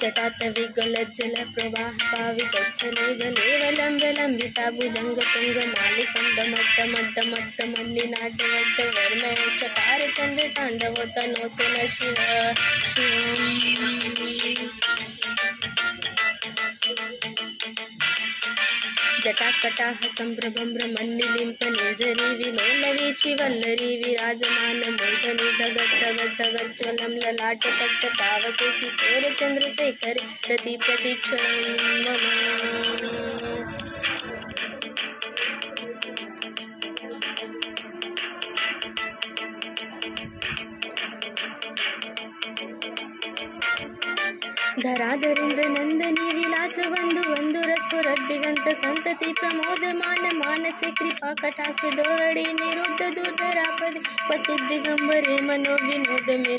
जटातविगलज्जल प्रवाह पावितस्थलेगलेवलम्बिता भुजंग तुंग मालिकंड मट्ट मट्ट मट्ट मन्निनाट वट्ट वर्मय चकार चंड तांडवोत नोत न शिव शिवम जटाकटाह संभ्रमं ब्रह्मन्निलिम्प निर्झरी विलोलवीचि वल्लरी विराजमान मूर्धनि धगत् धगत् धगज्ज्वलं ललाट पट्ट पावके किशोर चंद्रशेखर रति प्रतीक्षणं मम धराधरेन्द्र नंदनी विलास बंधु बंधु रसपुर दिगंत संतति प्रमोदमान मानसे कृपा कटाक्ष दोहड़ी निरुद्ध दुर्धरापद क्वचित दिगंबरे मनो विनोद में